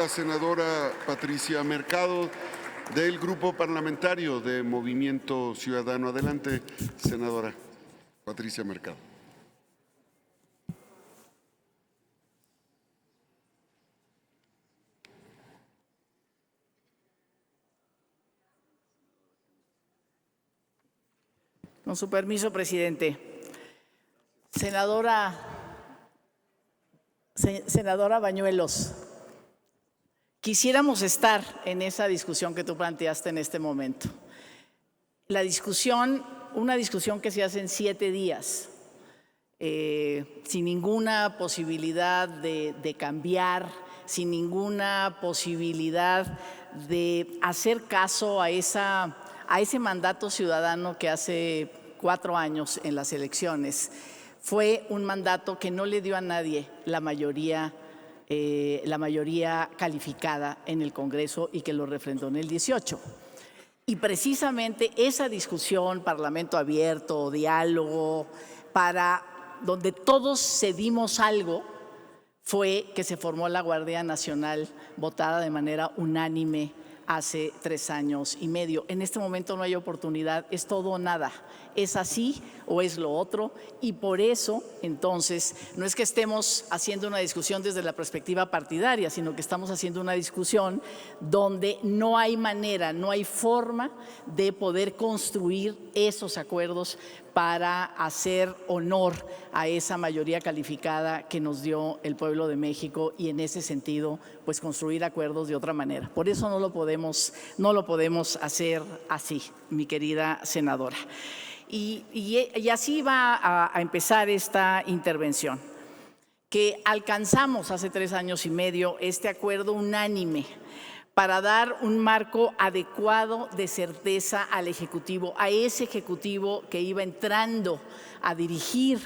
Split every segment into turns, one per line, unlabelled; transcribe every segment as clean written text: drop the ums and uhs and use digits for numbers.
La senadora Patricia Mercado, del Grupo Parlamentario de Movimiento Ciudadano. Adelante, senadora Patricia Mercado.
Con su permiso, presidente. Senadora Bañuelos, quisiéramos estar en esa discusión que tú planteaste en este momento. Una discusión que se hace en 7 días, sin ninguna posibilidad de cambiar, sin ninguna posibilidad de hacer caso a ese mandato ciudadano que hace 4 años en las elecciones fue un mandato que no le dio a nadie la mayoría calificada en el Congreso y que lo refrendó en el 18. Y precisamente esa discusión, parlamento abierto, diálogo, donde todos cedimos algo, fue que se formó la Guardia Nacional, votada de manera unánime hace 3 años y medio. En este momento no hay oportunidad, es todo o nada. Es así o es lo otro, y por eso, entonces, no es que estemos haciendo una discusión desde la perspectiva partidaria, sino que estamos haciendo una discusión donde no hay manera, no hay forma de poder construir esos acuerdos para hacer honor a esa mayoría calificada que nos dio el pueblo de México, y en ese sentido, pues construir acuerdos de otra manera. Por eso no lo podemos hacer así, mi querida senadora. Y así va a empezar esta intervención, que alcanzamos hace 3 años y medio este acuerdo unánime para dar un marco adecuado de certeza al Ejecutivo, a ese Ejecutivo que iba entrando a dirigir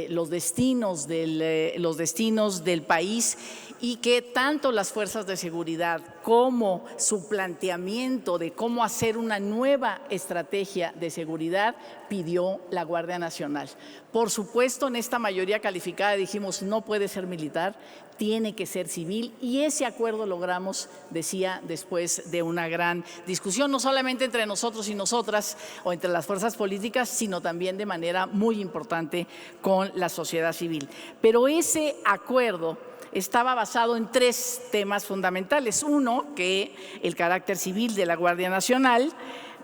los destinos del país, y que tanto las fuerzas de seguridad como su planteamiento de cómo hacer una nueva estrategia de seguridad pidió la Guardia Nacional. Por supuesto, en esta mayoría calificada dijimos no puede ser militar, tiene que ser civil, y ese acuerdo logramos, decía, después de una gran discusión, no solamente entre nosotros y nosotras o entre las fuerzas políticas, sino también de manera muy importante con la sociedad civil. Pero ese acuerdo estaba basado en 3 temas fundamentales. 1, que el carácter civil de la Guardia Nacional.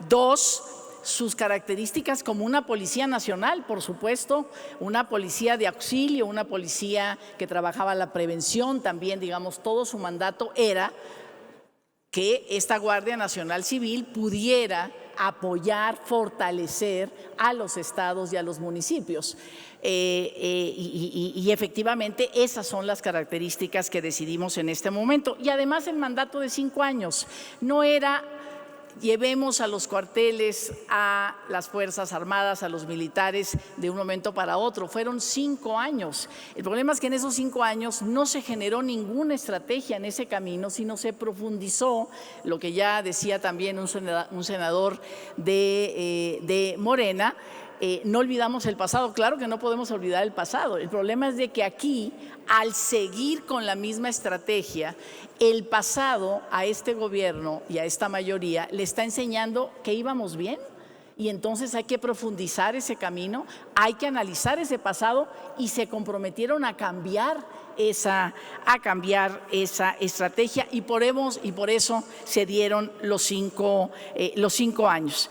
2, sus características como una policía nacional, por supuesto, una policía de auxilio, una policía que trabajaba la prevención también, digamos, todo su mandato era que esta Guardia Nacional Civil pudiera apoyar, fortalecer a los estados y a los municipios. Y efectivamente esas son las características que decidimos en este momento. Y además el mandato de 5 años no era llevemos a los cuarteles a las Fuerzas Armadas, a los militares de un momento para otro. Fueron 5 años. El problema es que en esos 5 años no se generó ninguna estrategia en ese camino, sino se profundizó lo que ya decía también un senador de Morena. No olvidamos el pasado. Claro que no podemos olvidar el pasado. El problema es de que aquí, al seguir con la misma estrategia, el pasado a este gobierno y a esta mayoría le está enseñando que íbamos bien, y entonces hay que profundizar ese camino, hay que analizar ese pasado, y se comprometieron a cambiar esa estrategia, y por eso se dieron los 5 años.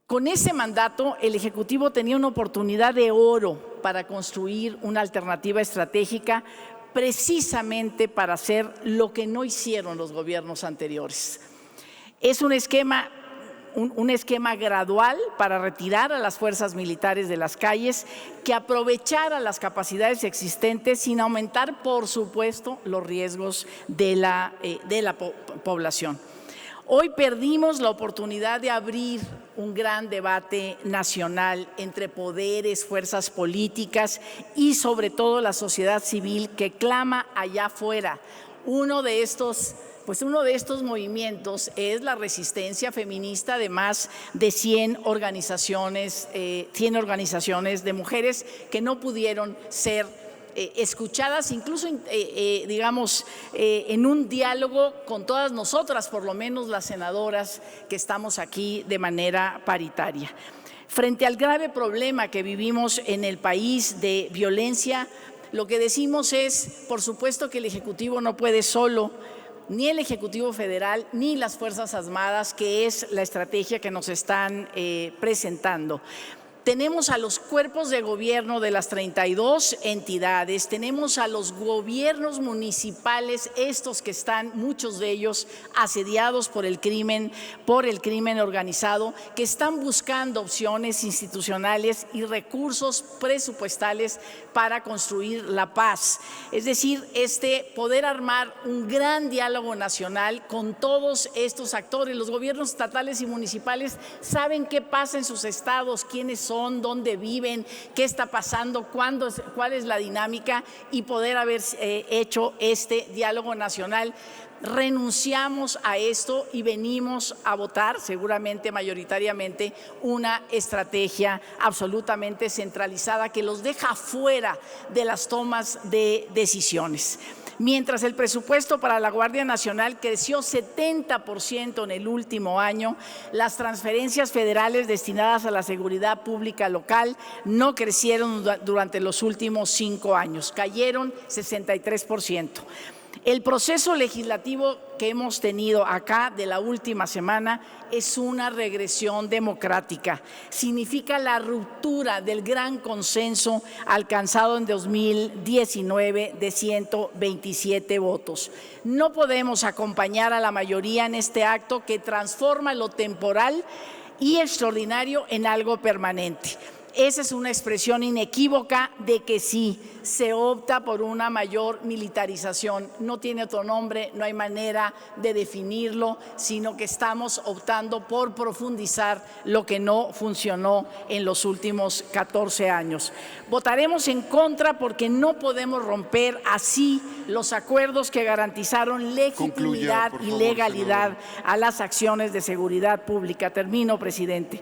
Con ese mandato, el Ejecutivo tenía una oportunidad de oro para construir una alternativa estratégica, precisamente para hacer lo que no hicieron los gobiernos anteriores. Es un esquema gradual para retirar a las fuerzas militares de las calles, que aprovechara las capacidades existentes sin aumentar, por supuesto, los riesgos de la población. Hoy perdimos la oportunidad de abrir un gran debate nacional entre poderes, fuerzas políticas y sobre todo la sociedad civil que clama allá afuera. Uno de estos movimientos es la resistencia feminista de más de 100 organizaciones de mujeres que no pudieron ser escuchadas, incluso, digamos, en un diálogo con todas nosotras, por lo menos las senadoras que estamos aquí de manera paritaria. Frente al grave problema que vivimos en el país de violencia, lo que decimos es, por supuesto, que el Ejecutivo no puede solo, ni el Ejecutivo Federal, ni las Fuerzas Armadas, que es la estrategia que nos están presentando. Tenemos a los cuerpos de gobierno de las 32 entidades, tenemos a los gobiernos municipales, estos que están, muchos de ellos, asediados por el crimen organizado, que están buscando opciones institucionales y recursos presupuestales para construir la paz. Es decir, poder armar un gran diálogo nacional con todos estos actores. Los gobiernos estatales y municipales saben qué pasa en sus estados, quiénes son, dónde viven, qué está pasando, cuál es la dinámica, y poder haber hecho este diálogo nacional. Renunciamos a esto y venimos a votar, seguramente mayoritariamente, una estrategia absolutamente centralizada que los deja fuera de las tomas de decisiones. Mientras el presupuesto para la Guardia Nacional creció 70% en el último año, las transferencias federales destinadas a la seguridad pública local no crecieron durante los últimos 5 años, cayeron 63%. El proceso legislativo que hemos tenido acá de la última semana es una regresión democrática. Significa la ruptura del gran consenso alcanzado en 2019 de 127 votos. No podemos acompañar a la mayoría en este acto que transforma lo temporal y extraordinario en algo permanente. Esa es una expresión inequívoca de que sí, se opta por una mayor militarización. No tiene otro nombre, no hay manera de definirlo, sino que estamos optando por profundizar lo que no funcionó en los últimos 14 años. Votaremos en contra porque no podemos romper así los acuerdos que garantizaron legitimidad y legalidad a las acciones de seguridad pública. Termino, presidente.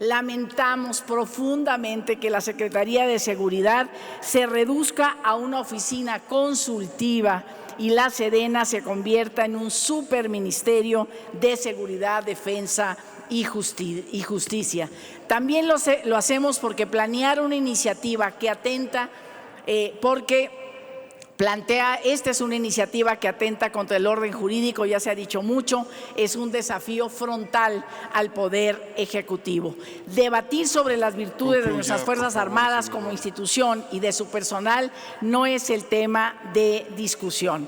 Lamentamos profundamente que la Secretaría de Seguridad se reduzca a una oficina consultiva y la Sedena se convierta en un superministerio de Seguridad, Defensa y Justicia. También lo hacemos porque planear una iniciativa que atenta, esta es una iniciativa que atenta contra el orden jurídico, ya se ha dicho mucho, es un desafío frontal al Poder Ejecutivo. Debatir sobre las virtudes de nuestras Fuerzas Armadas como institución y de su personal no es el tema de discusión.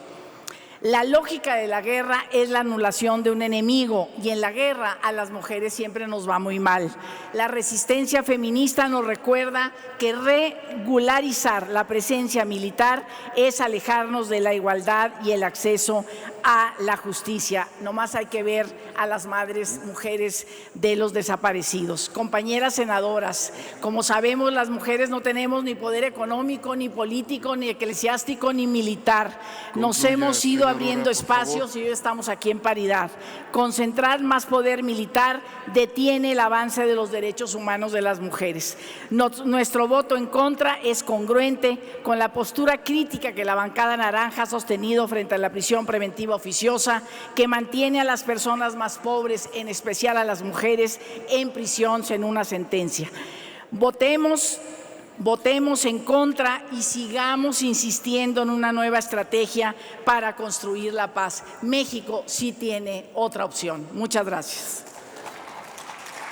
La lógica de la guerra es la anulación de un enemigo y en la guerra a las mujeres siempre nos va muy mal. La resistencia feminista nos recuerda que regularizar la presencia militar es alejarnos de la igualdad y el acceso a la justicia. Nomás hay que ver a las mujeres de los desaparecidos. Compañeras senadoras, como sabemos, las mujeres no tenemos ni poder económico, ni político, ni eclesiástico, ni militar. Nos hemos ido abriendo espacios y hoy estamos aquí en paridad. Concentrar más poder militar detiene el avance de los derechos humanos de las mujeres. Nuestro voto en contra es congruente con la postura crítica que la bancada naranja ha sostenido frente a la prisión preventiva oficiosa, que mantiene a las personas más pobres, en especial a las mujeres, en prisión sin una sentencia. Votemos en contra y sigamos insistiendo en una nueva estrategia para construir la paz. México sí tiene otra opción. Muchas gracias.